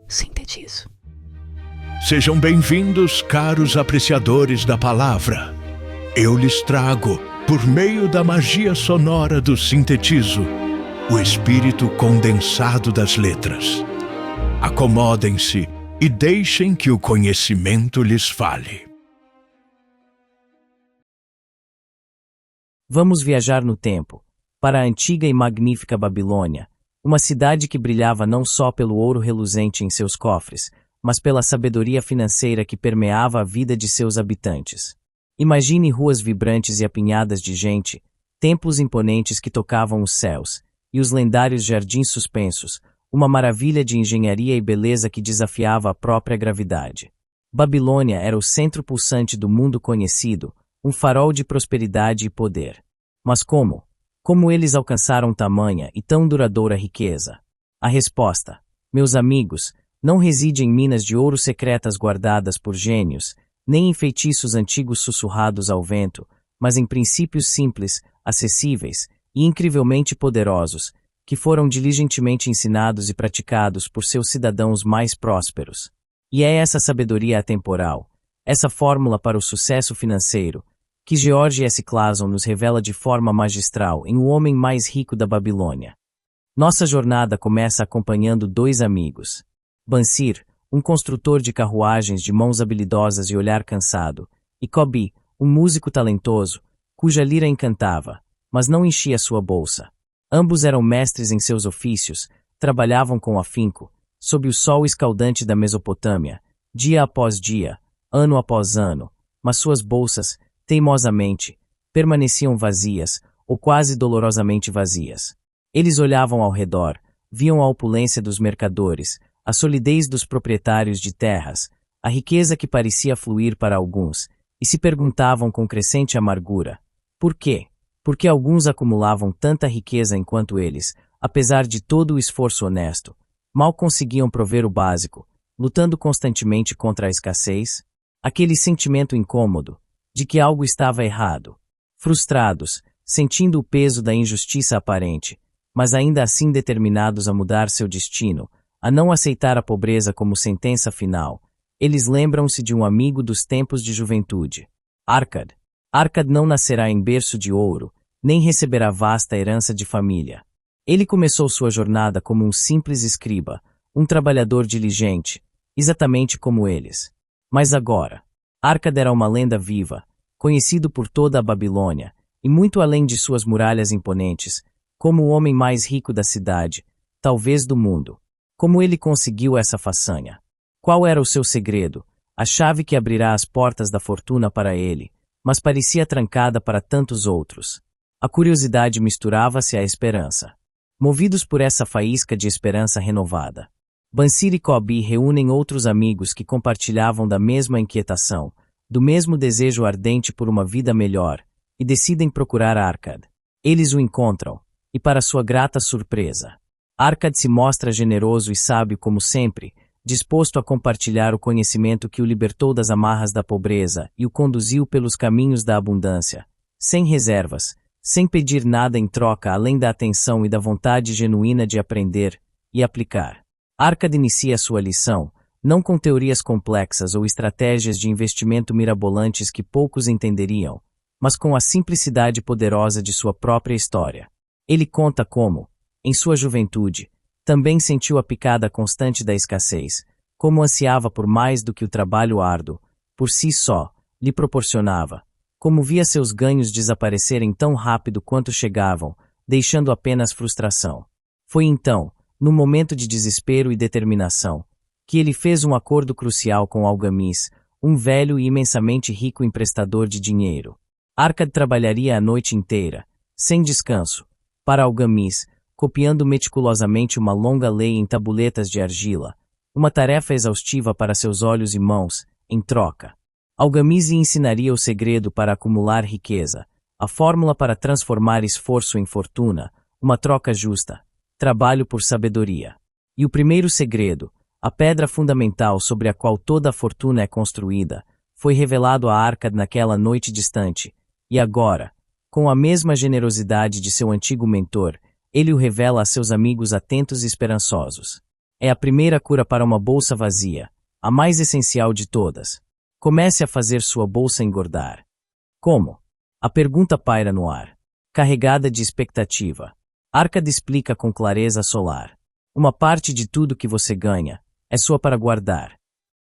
Sintetizo. Sejam bem-vindos, caros apreciadores da palavra. Eu lhes trago, por meio da magia sonora do sintetizo, o espírito condensado das letras. Acomodem-se e deixem que o conhecimento lhes fale. Vamos viajar no tempo, para a antiga e magnífica Babilônia, uma cidade que brilhava não só pelo ouro reluzente em seus cofres, mas pela sabedoria financeira que permeava a vida de seus habitantes. Imagine ruas vibrantes e apinhadas de gente, templos imponentes que tocavam os céus, e os lendários jardins suspensos, uma maravilha de engenharia e beleza que desafiava a própria gravidade. Babilônia era o centro pulsante do mundo conhecido, um farol de prosperidade e poder. Mas como? Como eles alcançaram tamanha e tão duradoura riqueza? A resposta, meus amigos, não reside em minas de ouro secretas guardadas por gênios, nem em feitiços antigos sussurrados ao vento, mas em princípios simples, acessíveis e incrivelmente poderosos, que foram diligentemente ensinados e praticados por seus cidadãos mais prósperos. E é essa sabedoria atemporal, essa fórmula para o sucesso financeiro, que George S. Clason nos revela de forma magistral em O Homem Mais Rico da Babilônia. Nossa jornada começa acompanhando dois amigos. Bansir, um construtor de carruagens de mãos habilidosas e olhar cansado, e Kobi, um músico talentoso, cuja lira encantava, mas não enchia sua bolsa. Ambos eram mestres em seus ofícios, trabalhavam com afinco, sob o sol escaldante da Mesopotâmia, dia após dia, ano após ano, mas suas bolsas, teimosamente, permaneciam vazias, ou quase dolorosamente vazias. Eles olhavam ao redor, viam a opulência dos mercadores, a solidez dos proprietários de terras, a riqueza que parecia fluir para alguns, e se perguntavam com crescente amargura: por quê? Por que alguns acumulavam tanta riqueza enquanto eles, apesar de todo o esforço honesto, mal conseguiam prover o básico, lutando constantemente contra a escassez? Aquele sentimento incômodo, de que algo estava errado. Frustrados, sentindo o peso da injustiça aparente, mas ainda assim determinados a mudar seu destino, a não aceitar a pobreza como sentença final, eles lembram-se de um amigo dos tempos de juventude. Arcad. Arcad não nascerá em berço de ouro, nem receberá vasta herança de família. Ele começou sua jornada como um simples escriba, um trabalhador diligente, exatamente como eles. Mas agora, Arcad era uma lenda viva, conhecido por toda a Babilônia, e muito além de suas muralhas imponentes, como o homem mais rico da cidade, talvez do mundo. Como ele conseguiu essa façanha? Qual era o seu segredo, a chave que abrirá as portas da fortuna para ele, mas parecia trancada para tantos outros? A curiosidade misturava-se à esperança. Movidos por essa faísca de esperança renovada, Bansir e Kobi reúnem outros amigos que compartilhavam da mesma inquietação, do mesmo desejo ardente por uma vida melhor, e decidem procurar Arcad. Eles o encontram, e para sua grata surpresa, Arcad se mostra generoso e sábio como sempre, disposto a compartilhar o conhecimento que o libertou das amarras da pobreza e o conduziu pelos caminhos da abundância, sem reservas, sem pedir nada em troca além da atenção e da vontade genuína de aprender e aplicar. Arcad inicia sua lição, não com teorias complexas ou estratégias de investimento mirabolantes que poucos entenderiam, mas com a simplicidade poderosa de sua própria história. Ele conta como, em sua juventude, também sentiu a picada constante da escassez, como ansiava por mais do que o trabalho árduo, por si só, lhe proporcionava, como via seus ganhos desaparecerem tão rápido quanto chegavam, deixando apenas frustração. Foi então, no momento de desespero e determinação, que ele fez um acordo crucial com Algamis, um velho e imensamente rico emprestador de dinheiro. Arcad trabalharia a noite inteira, sem descanso, para Algamis, copiando meticulosamente uma longa lei em tabuletas de argila, uma tarefa exaustiva para seus olhos e mãos, em troca. Algamis lhe ensinaria o segredo para acumular riqueza, a fórmula para transformar esforço em fortuna, uma troca justa, trabalho por sabedoria. E o primeiro segredo, a pedra fundamental sobre a qual toda a fortuna é construída, foi revelado a Arcad naquela noite distante, e agora, com a mesma generosidade de seu antigo mentor, ele o revela a seus amigos atentos e esperançosos. É a primeira cura para uma bolsa vazia, a mais essencial de todas. Comece a fazer sua bolsa engordar. Como? A pergunta paira no ar, carregada de expectativa. Arcade explica com clareza solar. Uma parte de tudo que você ganha é sua para guardar.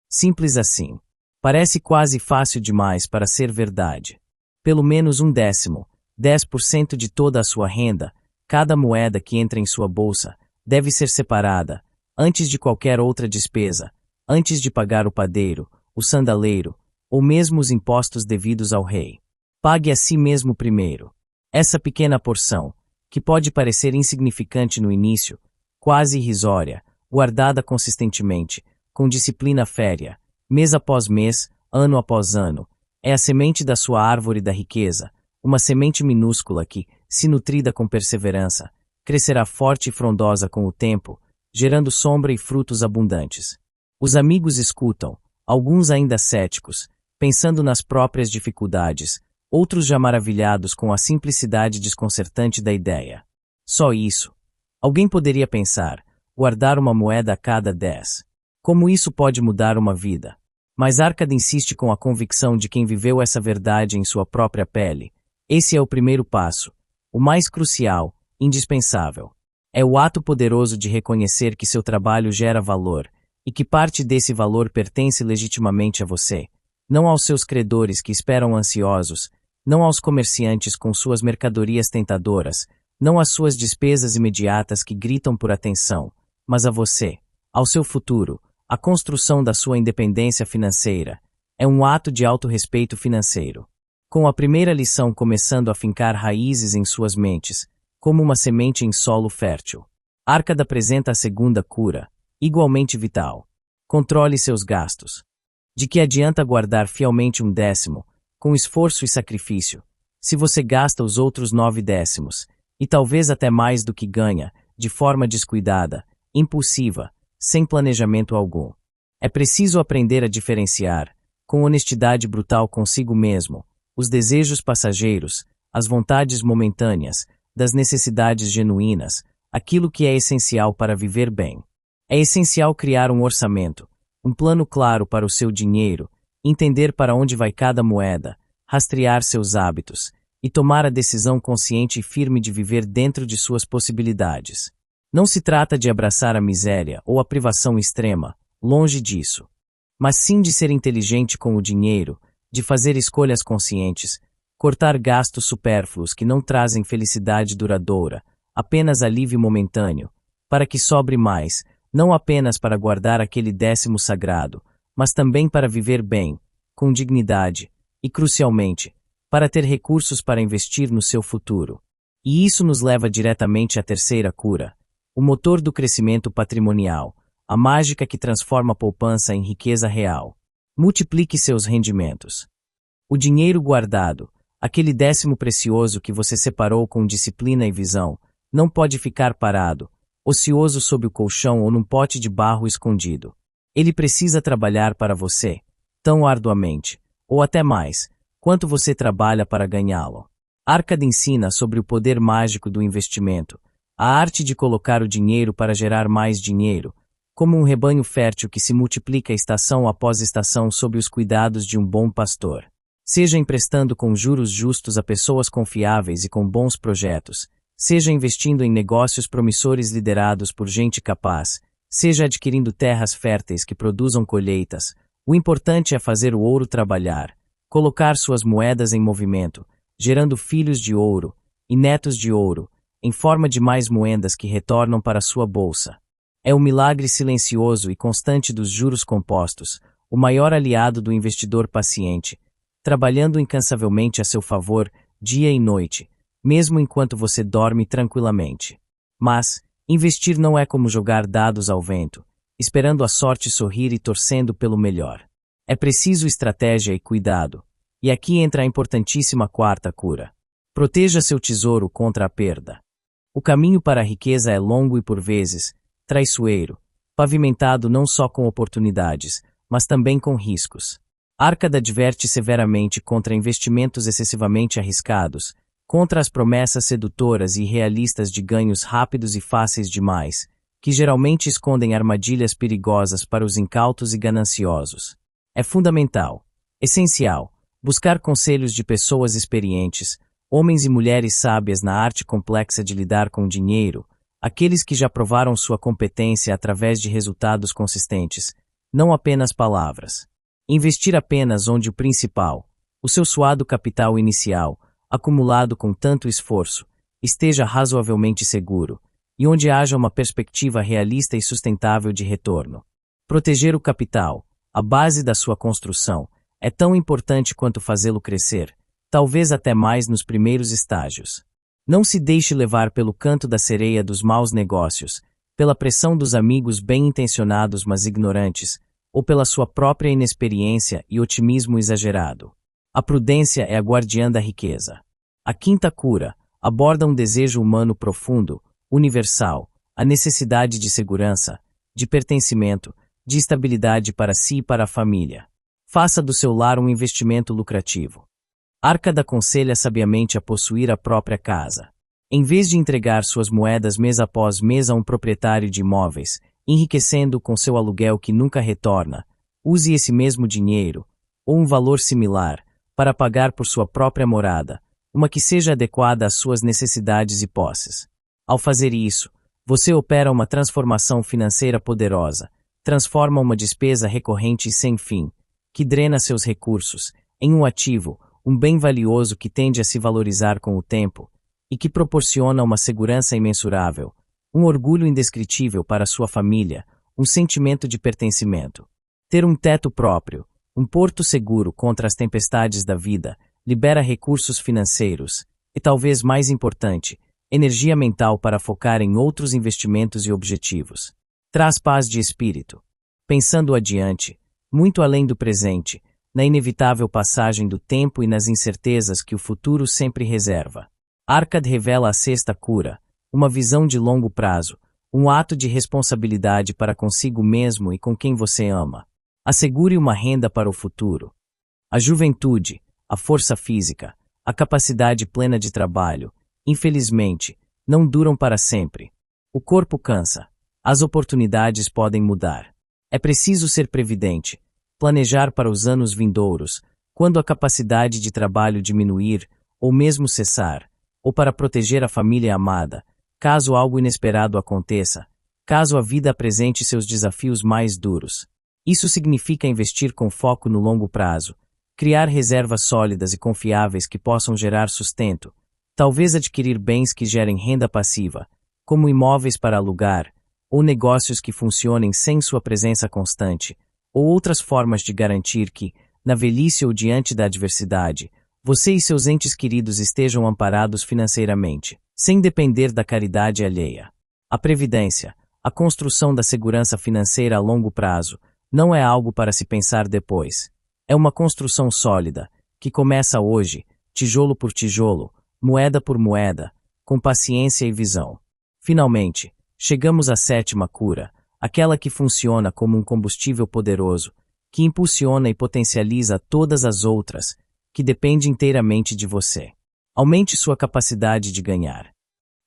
Simples assim. Parece quase fácil demais para ser verdade. Pelo menos 1/10, 10% de toda a sua renda, cada moeda que entra em sua bolsa, deve ser separada, antes de qualquer outra despesa, antes de pagar o padeiro, o sandaleiro, ou mesmo os impostos devidos ao rei. Pague a si mesmo primeiro. Essa pequena porção, que pode parecer insignificante no início, quase irrisória, guardada consistentemente, com disciplina férrea, mês após mês, ano após ano, é a semente da sua árvore da riqueza, uma semente minúscula que, se nutrida com perseverança, crescerá forte e frondosa com o tempo, gerando sombra e frutos abundantes. Os amigos escutam, alguns ainda céticos, pensando nas próprias dificuldades, outros já maravilhados com a simplicidade desconcertante da ideia. Só isso. Alguém poderia pensar, guardar uma moeda a cada 10. Como isso pode mudar uma vida? Mas Arcade insiste com a convicção de quem viveu essa verdade em sua própria pele. Esse é o primeiro passo, o mais crucial, indispensável. É o ato poderoso de reconhecer que seu trabalho gera valor, e que parte desse valor pertence legitimamente a você, não aos seus credores que esperam ansiosos, não aos comerciantes com suas mercadorias tentadoras, não às suas despesas imediatas que gritam por atenção, mas a você, ao seu futuro, a construção da sua independência financeira. É um ato de autorrespeito financeiro. Com a primeira lição começando a fincar raízes em suas mentes, como uma semente em solo fértil. Arcade apresenta a segunda cura, igualmente vital. Controle seus gastos. De que adianta guardar fielmente 1/10, com esforço e sacrifício, se você gasta os outros 9/10, e talvez até mais do que ganha, de forma descuidada, impulsiva, sem planejamento algum. É preciso aprender a diferenciar, com honestidade brutal consigo mesmo, os desejos passageiros, as vontades momentâneas, das necessidades genuínas, aquilo que é essencial para viver bem. É essencial criar um orçamento, um plano claro para o seu dinheiro, entender para onde vai cada moeda, rastrear seus hábitos e tomar a decisão consciente e firme de viver dentro de suas possibilidades. Não se trata de abraçar a miséria ou a privação extrema, longe disso. Mas sim de ser inteligente com o dinheiro, de fazer escolhas conscientes, cortar gastos supérfluos que não trazem felicidade duradoura, apenas alívio momentâneo, para que sobre mais, não apenas para guardar aquele 10º sagrado, mas também para viver bem, com dignidade e, crucialmente, para ter recursos para investir no seu futuro. E isso nos leva diretamente à terceira cura, o motor do crescimento patrimonial, a mágica que transforma a poupança em riqueza real. Multiplique seus rendimentos. O dinheiro guardado, aquele 10º precioso que você separou com disciplina e visão, não pode ficar parado, ocioso sob o colchão ou num pote de barro escondido. Ele precisa trabalhar para você, tão arduamente, ou até mais, quanto você trabalha para ganhá-lo. Arcade ensina sobre o poder mágico do investimento, a arte de colocar o dinheiro para gerar mais dinheiro, como um rebanho fértil que se multiplica estação após estação sob os cuidados de um bom pastor. Seja emprestando com juros justos a pessoas confiáveis e com bons projetos, seja investindo em negócios promissores liderados por gente capaz, seja adquirindo terras férteis que produzam colheitas, o importante é fazer o ouro trabalhar, colocar suas moedas em movimento, gerando filhos de ouro e netos de ouro, em forma de mais moedas que retornam para sua bolsa. É o milagre silencioso e constante dos juros compostos, o maior aliado do investidor paciente, trabalhando incansavelmente a seu favor, dia e noite, mesmo enquanto você dorme tranquilamente. Mas, investir não é como jogar dados ao vento, esperando a sorte sorrir e torcendo pelo melhor. É preciso estratégia e cuidado. E aqui entra a importantíssima quarta cura. Proteja seu tesouro contra a perda. O caminho para a riqueza é longo e, por vezes, traiçoeiro, pavimentado não só com oportunidades, mas também com riscos. Arcade adverte severamente contra investimentos excessivamente arriscados, contra as promessas sedutoras e irrealistas de ganhos rápidos e fáceis demais, que geralmente escondem armadilhas perigosas para os incautos e gananciosos. É fundamental, essencial, buscar conselhos de pessoas experientes, homens e mulheres sábias na arte complexa de lidar com o dinheiro, aqueles que já provaram sua competência através de resultados consistentes, não apenas palavras. Investir apenas onde o principal, o seu suado capital inicial, acumulado com tanto esforço, esteja razoavelmente seguro, e onde haja uma perspectiva realista e sustentável de retorno. Proteger o capital, a base da sua construção, é tão importante quanto fazê-lo crescer, talvez até mais nos primeiros estágios. Não se deixe levar pelo canto da sereia dos maus negócios, pela pressão dos amigos bem-intencionados mas ignorantes, ou pela sua própria inexperiência e otimismo exagerado. A prudência é a guardiã da riqueza. A quinta cura aborda um desejo humano profundo, universal, a necessidade de segurança, de pertencimento, de estabilidade para si e para a família. Faça do seu lar um investimento lucrativo. Arcad aconselha sabiamente a possuir a própria casa. Em vez de entregar suas moedas mês após mês a um proprietário de imóveis, enriquecendo com seu aluguel que nunca retorna, use esse mesmo dinheiro, ou um valor similar, para pagar por sua própria morada, uma que seja adequada às suas necessidades e posses. Ao fazer isso, você opera uma transformação financeira poderosa, transforma uma despesa recorrente e sem fim, que drena seus recursos, em um ativo, um bem valioso que tende a se valorizar com o tempo, e que proporciona uma segurança imensurável, um orgulho indescritível para sua família, um sentimento de pertencimento. Ter um teto próprio, um porto seguro contra as tempestades da vida, libera recursos financeiros, e talvez mais importante, energia mental para focar em outros investimentos e objetivos. Traz paz de espírito. Pensando adiante, muito além do presente, na inevitável passagem do tempo e nas incertezas que o futuro sempre reserva. Arcad revela a sexta cura, uma visão de longo prazo, um ato de responsabilidade para consigo mesmo e com quem você ama. Assegure uma renda para o futuro. A juventude, a força física, a capacidade plena de trabalho, infelizmente, não duram para sempre. O corpo cansa. As oportunidades podem mudar. É preciso ser previdente, planejar para os anos vindouros, quando a capacidade de trabalho diminuir, ou mesmo cessar, ou para proteger a família amada, caso algo inesperado aconteça, caso a vida apresente seus desafios mais duros. Isso significa investir com foco no longo prazo, criar reservas sólidas e confiáveis que possam gerar sustento, talvez adquirir bens que gerem renda passiva, como imóveis para alugar, ou negócios que funcionem sem sua presença constante, ou outras formas de garantir que, na velhice ou diante da adversidade, você e seus entes queridos estejam amparados financeiramente, sem depender da caridade alheia. A previdência, a construção da segurança financeira a longo prazo, não é algo para se pensar depois. É uma construção sólida, que começa hoje, tijolo por tijolo, moeda por moeda, com paciência e visão. Finalmente, chegamos à sétima cura, aquela que funciona como um combustível poderoso, que impulsiona e potencializa todas as outras, que depende inteiramente de você. Aumente sua capacidade de ganhar.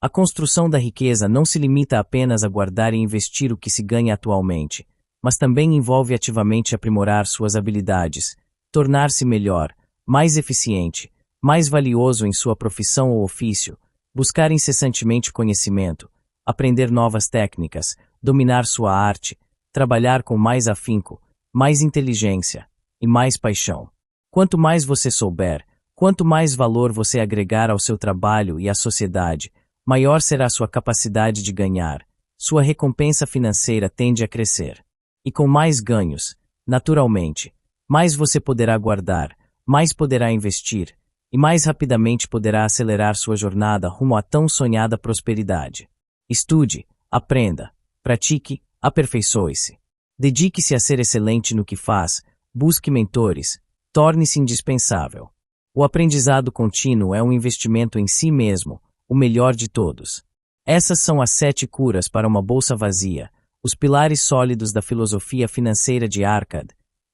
A construção da riqueza não se limita apenas a guardar e investir o que se ganha atualmente, mas também envolve ativamente aprimorar suas habilidades, tornar-se melhor, mais eficiente, mais valioso em sua profissão ou ofício, buscar incessantemente conhecimento, aprender novas técnicas, dominar sua arte, trabalhar com mais afinco, mais inteligência e mais paixão. Quanto mais você souber, quanto mais valor você agregar ao seu trabalho e à sociedade, maior será sua capacidade de ganhar, sua recompensa financeira tende a crescer. E com mais ganhos, naturalmente, mais você poderá guardar, mais poderá investir, e mais rapidamente poderá acelerar sua jornada rumo à tão sonhada prosperidade. Estude, aprenda, pratique, aperfeiçoe-se. Dedique-se a ser excelente no que faz, busque mentores, torne-se indispensável. O aprendizado contínuo é um investimento em si mesmo, o melhor de todos. Essas são as 7 curas para uma bolsa vazia, os pilares sólidos da filosofia financeira de Arcad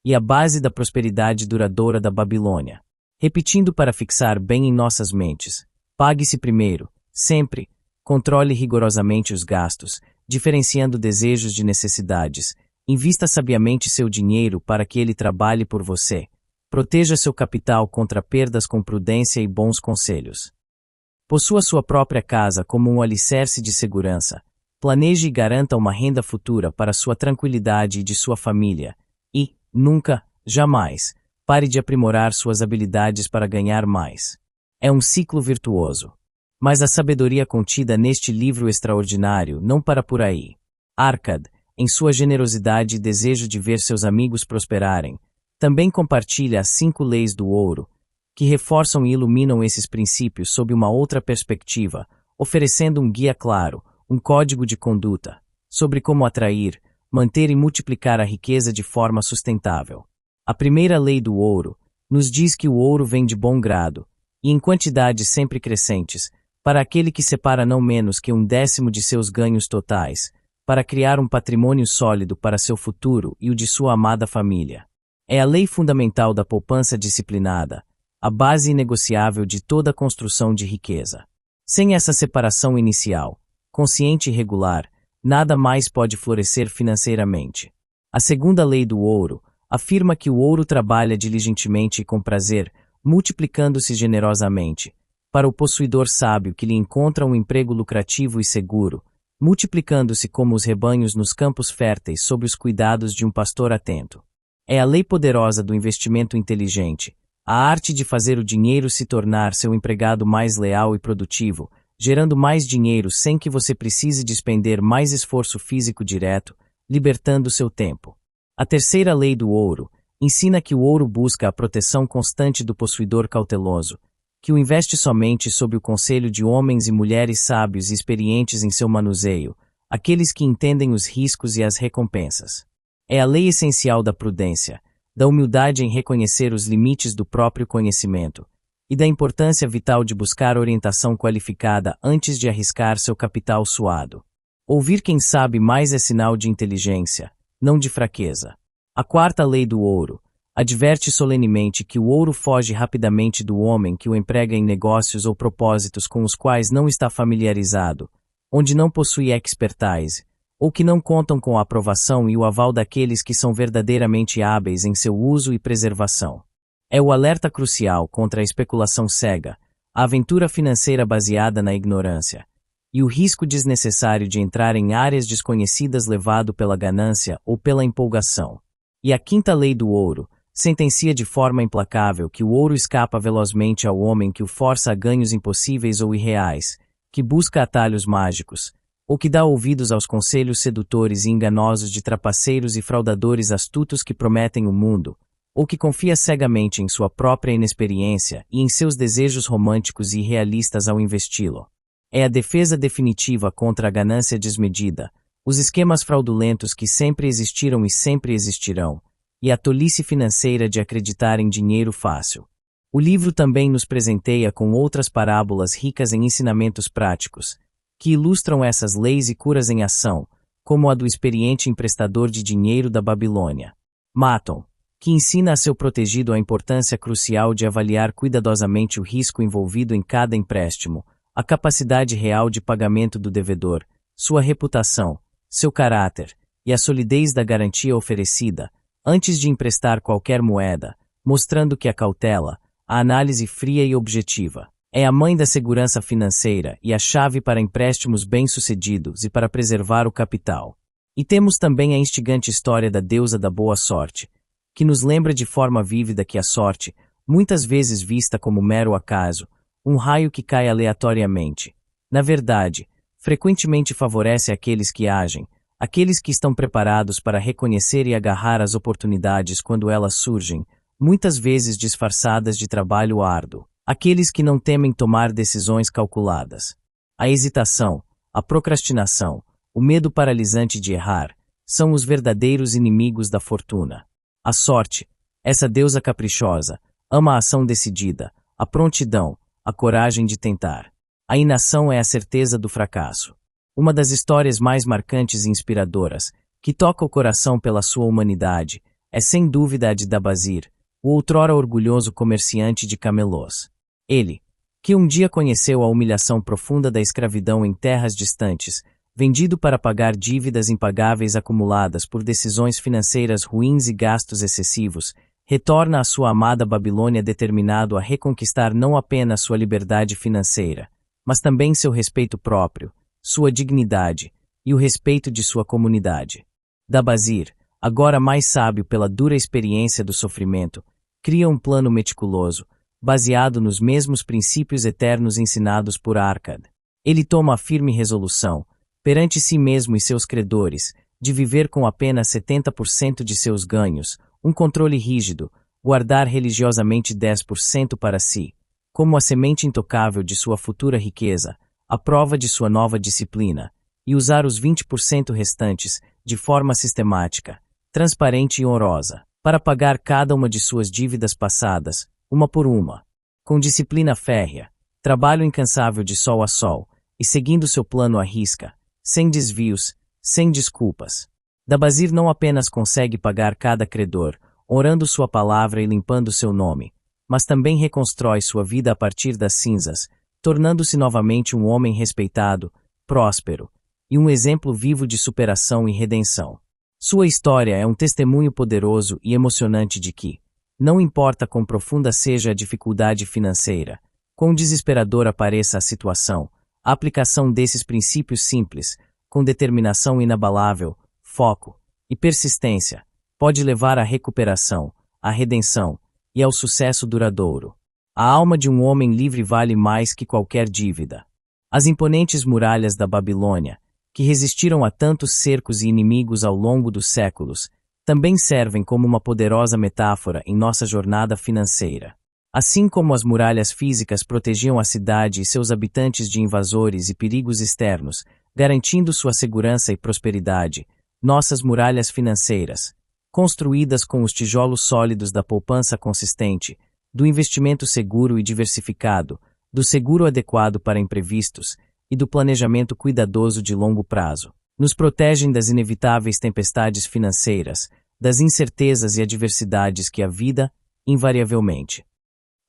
e a base da prosperidade duradoura da Babilônia. Repetindo para fixar bem em nossas mentes: pague-se primeiro, sempre, controle rigorosamente os gastos, diferenciando desejos de necessidades. Invista sabiamente seu dinheiro para que ele trabalhe por você. Proteja seu capital contra perdas com prudência e bons conselhos. Possua sua própria casa como um alicerce de segurança. Planeje e garanta uma renda futura para sua tranquilidade e de sua família. E, nunca, jamais, pare de aprimorar suas habilidades para ganhar mais. É um ciclo virtuoso. Mas a sabedoria contida neste livro extraordinário não para por aí. Arcad, em sua generosidade e desejo de ver seus amigos prosperarem, também compartilha as 5 leis do ouro, que reforçam e iluminam esses princípios sob uma outra perspectiva, oferecendo um guia claro, um código de conduta, sobre como atrair, manter e multiplicar a riqueza de forma sustentável. A primeira lei do ouro nos diz que o ouro vem de bom grado, e em quantidades sempre crescentes, para aquele que separa não menos que 1/10 de seus ganhos totais, para criar um patrimônio sólido para seu futuro e o de sua amada família. É a lei fundamental da poupança disciplinada, a base inegociável de toda a construção de riqueza. Sem essa separação inicial, consciente e regular, nada mais pode florescer financeiramente. A segunda lei do ouro afirma que o ouro trabalha diligentemente e com prazer, multiplicando-se generosamente, para o possuidor sábio que lhe encontra um emprego lucrativo e seguro, multiplicando-se como os rebanhos nos campos férteis sob os cuidados de um pastor atento. É a lei poderosa do investimento inteligente, a arte de fazer o dinheiro se tornar seu empregado mais leal e produtivo, gerando mais dinheiro sem que você precise despender mais esforço físico direto, libertando seu tempo. A terceira lei do ouro ensina que o ouro busca a proteção constante do possuidor cauteloso, que o investe somente sob o conselho de homens e mulheres sábios e experientes em seu manuseio, aqueles que entendem os riscos e as recompensas. É a lei essencial da prudência, da humildade em reconhecer os limites do próprio conhecimento, e da importância vital de buscar orientação qualificada antes de arriscar seu capital suado. Ouvir quem sabe mais é sinal de inteligência, não de fraqueza. A quarta lei do ouro adverte solenemente que o ouro foge rapidamente do homem que o emprega em negócios ou propósitos com os quais não está familiarizado, onde não possui expertise, ou que não contam com a aprovação e o aval daqueles que são verdadeiramente hábeis em seu uso e preservação. É o alerta crucial contra a especulação cega, a aventura financeira baseada na ignorância, e o risco desnecessário de entrar em áreas desconhecidas levado pela ganância ou pela empolgação. E a quinta lei do ouro sentencia de forma implacável que o ouro escapa velozmente ao homem que o força a ganhos impossíveis ou irreais, que busca atalhos mágicos, ou que dá ouvidos aos conselhos sedutores e enganosos de trapaceiros e fraudadores astutos que prometem o mundo, ou que confia cegamente em sua própria inexperiência e em seus desejos românticos e irrealistas ao investi-lo. É a defesa definitiva contra a ganância desmedida, os esquemas fraudulentos que sempre existiram e sempre existirão, e a tolice financeira de acreditar em dinheiro fácil. O livro também nos presenteia com outras parábolas ricas em ensinamentos práticos, que ilustram essas leis e curas em ação, como a do experiente emprestador de dinheiro da Babilônia, Maton, que ensina a seu protegido a importância crucial de avaliar cuidadosamente o risco envolvido em cada empréstimo, a capacidade real de pagamento do devedor, sua reputação, seu caráter e a solidez da garantia oferecida, antes de emprestar qualquer moeda, mostrando que a cautela, a análise fria e objetiva, é a mãe da segurança financeira e a chave para empréstimos bem-sucedidos e para preservar o capital. E temos também a instigante história da deusa da boa sorte, que nos lembra de forma vívida que a sorte, muitas vezes vista como mero acaso, um raio que cai aleatoriamente, na verdade, frequentemente favorece aqueles que agem, aqueles que estão preparados para reconhecer e agarrar as oportunidades quando elas surgem, muitas vezes disfarçadas de trabalho árduo, aqueles que não temem tomar decisões calculadas. A hesitação, a procrastinação, o medo paralisante de errar, são os verdadeiros inimigos da fortuna. A sorte, essa deusa caprichosa, ama a ação decidida, a prontidão, a coragem de tentar. A inação é a certeza do fracasso. Uma das histórias mais marcantes e inspiradoras, que toca o coração pela sua humanidade, é sem dúvida a de Dabazir, o outrora orgulhoso comerciante de camelôs. Ele, que um dia conheceu a humilhação profunda da escravidão em terras distantes, vendido para pagar dívidas impagáveis acumuladas por decisões financeiras ruins e gastos excessivos, retorna à sua amada Babilônia determinado a reconquistar não apenas sua liberdade financeira, mas também seu respeito próprio, sua dignidade e o respeito de sua comunidade. Dabazir, agora mais sábio pela dura experiência do sofrimento, cria um plano meticuloso, baseado nos mesmos princípios eternos ensinados por Arkad. Ele toma a firme resolução, perante si mesmo e seus credores, de viver com apenas 70% de seus ganhos, um controle rígido, guardar religiosamente 10% para si, como a semente intocável de sua futura riqueza, a prova de sua nova disciplina, e usar os 20% restantes, de forma sistemática, transparente e honrosa, para pagar cada uma de suas dívidas passadas, uma por uma. Com disciplina férrea, trabalho incansável de sol a sol, e seguindo seu plano à risca, sem desvios, sem desculpas. Dabazir não apenas consegue pagar cada credor, honrando sua palavra e limpando seu nome, mas também reconstrói sua vida a partir das cinzas, tornando-se novamente um homem respeitado, próspero, e um exemplo vivo de superação e redenção. Sua história é um testemunho poderoso e emocionante de que, não importa quão profunda seja a dificuldade financeira, quão desesperadora pareça a situação, a aplicação desses princípios simples, com determinação inabalável, foco e persistência, pode levar à recuperação, à redenção e ao sucesso duradouro. A alma de um homem livre vale mais que qualquer dívida. As imponentes muralhas da Babilônia, que resistiram a tantos cercos e inimigos ao longo dos séculos, também servem como uma poderosa metáfora em nossa jornada financeira. Assim como as muralhas físicas protegiam a cidade e seus habitantes de invasores e perigos externos, garantindo sua segurança e prosperidade, nossas muralhas financeiras, construídas com os tijolos sólidos da poupança consistente, do investimento seguro e diversificado, do seguro adequado para imprevistos e do planejamento cuidadoso de longo prazo, nos protegem das inevitáveis tempestades financeiras, das incertezas e adversidades que a vida, invariavelmente,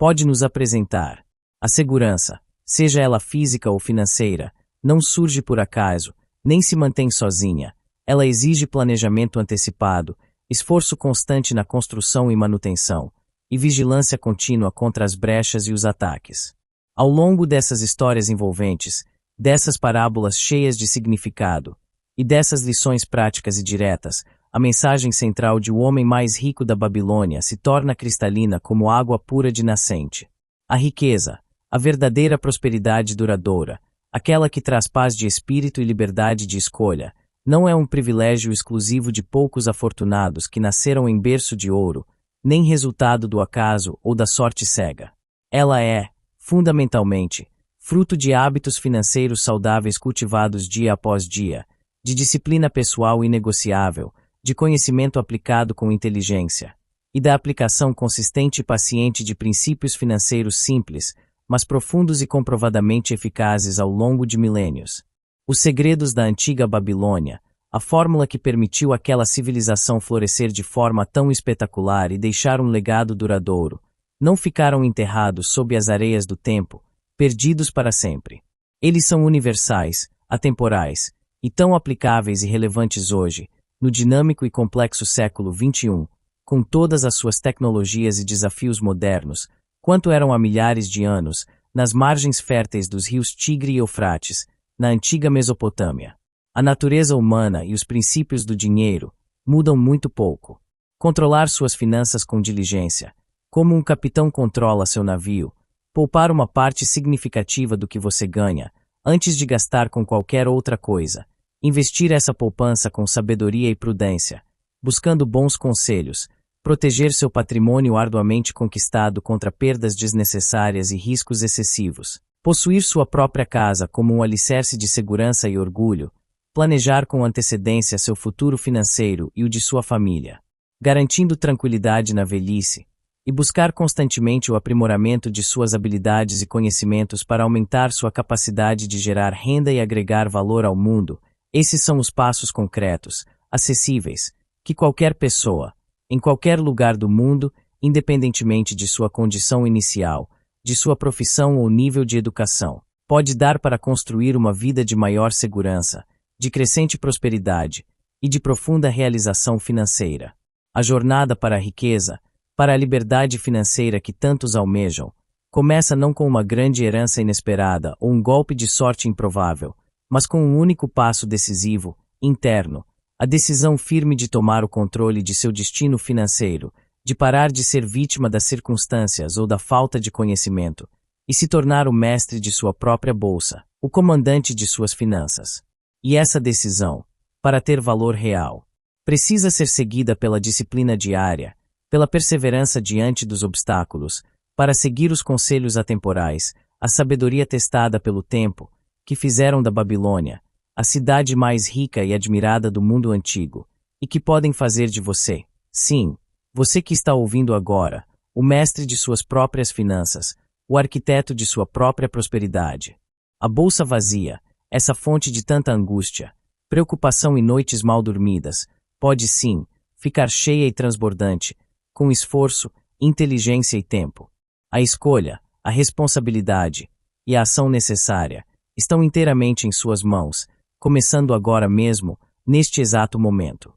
pode nos apresentar. A segurança, seja ela física ou financeira, não surge por acaso, nem se mantém sozinha. Ela exige planejamento antecipado, esforço constante na construção e manutenção, e vigilância contínua contra as brechas e os ataques. Ao longo dessas histórias envolventes, dessas parábolas cheias de significado, e dessas lições práticas e diretas, a mensagem central de O Homem Mais Rico da Babilônia se torna cristalina como água pura de nascente. A riqueza, a verdadeira prosperidade duradoura, aquela que traz paz de espírito e liberdade de escolha, não é um privilégio exclusivo de poucos afortunados que nasceram em berço de ouro, nem resultado do acaso ou da sorte cega. Ela é, fundamentalmente, fruto de hábitos financeiros saudáveis cultivados dia após dia, de disciplina pessoal inegociável, de conhecimento aplicado com inteligência, e da aplicação consistente e paciente de princípios financeiros simples, mas profundos e comprovadamente eficazes ao longo de milênios. Os segredos da antiga Babilônia, a fórmula que permitiu àquela civilização florescer de forma tão espetacular e deixar um legado duradouro, não ficaram enterrados sob as areias do tempo, perdidos para sempre. Eles são universais, atemporais, e tão aplicáveis e relevantes hoje, no dinâmico e complexo século XXI, com todas as suas tecnologias e desafios modernos, quanto eram há milhares de anos, nas margens férteis dos rios Tigre e Eufrates, na antiga Mesopotâmia. A natureza humana e os princípios do dinheiro mudam muito pouco. Controlar suas finanças com diligência, como um capitão controla seu navio, poupar uma parte significativa do que você ganha, antes de gastar com qualquer outra coisa, investir essa poupança com sabedoria e prudência, buscando bons conselhos, proteger seu patrimônio arduamente conquistado contra perdas desnecessárias e riscos excessivos, possuir sua própria casa como um alicerce de segurança e orgulho, planejar com antecedência seu futuro financeiro e o de sua família, garantindo tranquilidade na velhice, e buscar constantemente o aprimoramento de suas habilidades e conhecimentos para aumentar sua capacidade de gerar renda e agregar valor ao mundo. Esses são os passos concretos, acessíveis, que qualquer pessoa, em qualquer lugar do mundo, independentemente de sua condição inicial, de sua profissão ou nível de educação, pode dar para construir uma vida de maior segurança, de crescente prosperidade e de profunda realização financeira. A jornada para a riqueza, para a liberdade financeira que tantos almejam, começa não com uma grande herança inesperada ou um golpe de sorte improvável, mas com um único passo decisivo, interno, a decisão firme de tomar o controle de seu destino financeiro, de parar de ser vítima das circunstâncias ou da falta de conhecimento, e se tornar o mestre de sua própria bolsa, o comandante de suas finanças. E essa decisão, para ter valor real, precisa ser seguida pela disciplina diária, pela perseverança diante dos obstáculos, para seguir os conselhos atemporais, a sabedoria testada pelo tempo, que fizeram da Babilônia a cidade mais rica e admirada do mundo antigo, e que podem fazer de você, sim, você que está ouvindo agora, o mestre de suas próprias finanças, o arquiteto de sua própria prosperidade. A bolsa vazia, essa fonte de tanta angústia, preocupação e noites mal dormidas, pode sim ficar cheia e transbordante, com esforço, inteligência e tempo. A escolha, a responsabilidade e a ação necessária estão inteiramente em suas mãos, começando agora mesmo, neste exato momento.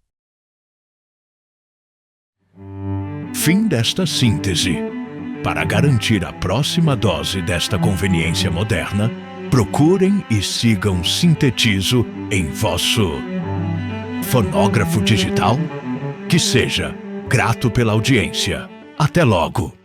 Fim desta síntese. Para garantir a próxima dose desta conveniência moderna, procurem e sigam Sintetizo em vosso fonógrafo digital. Que seja grato pela audiência. Até logo!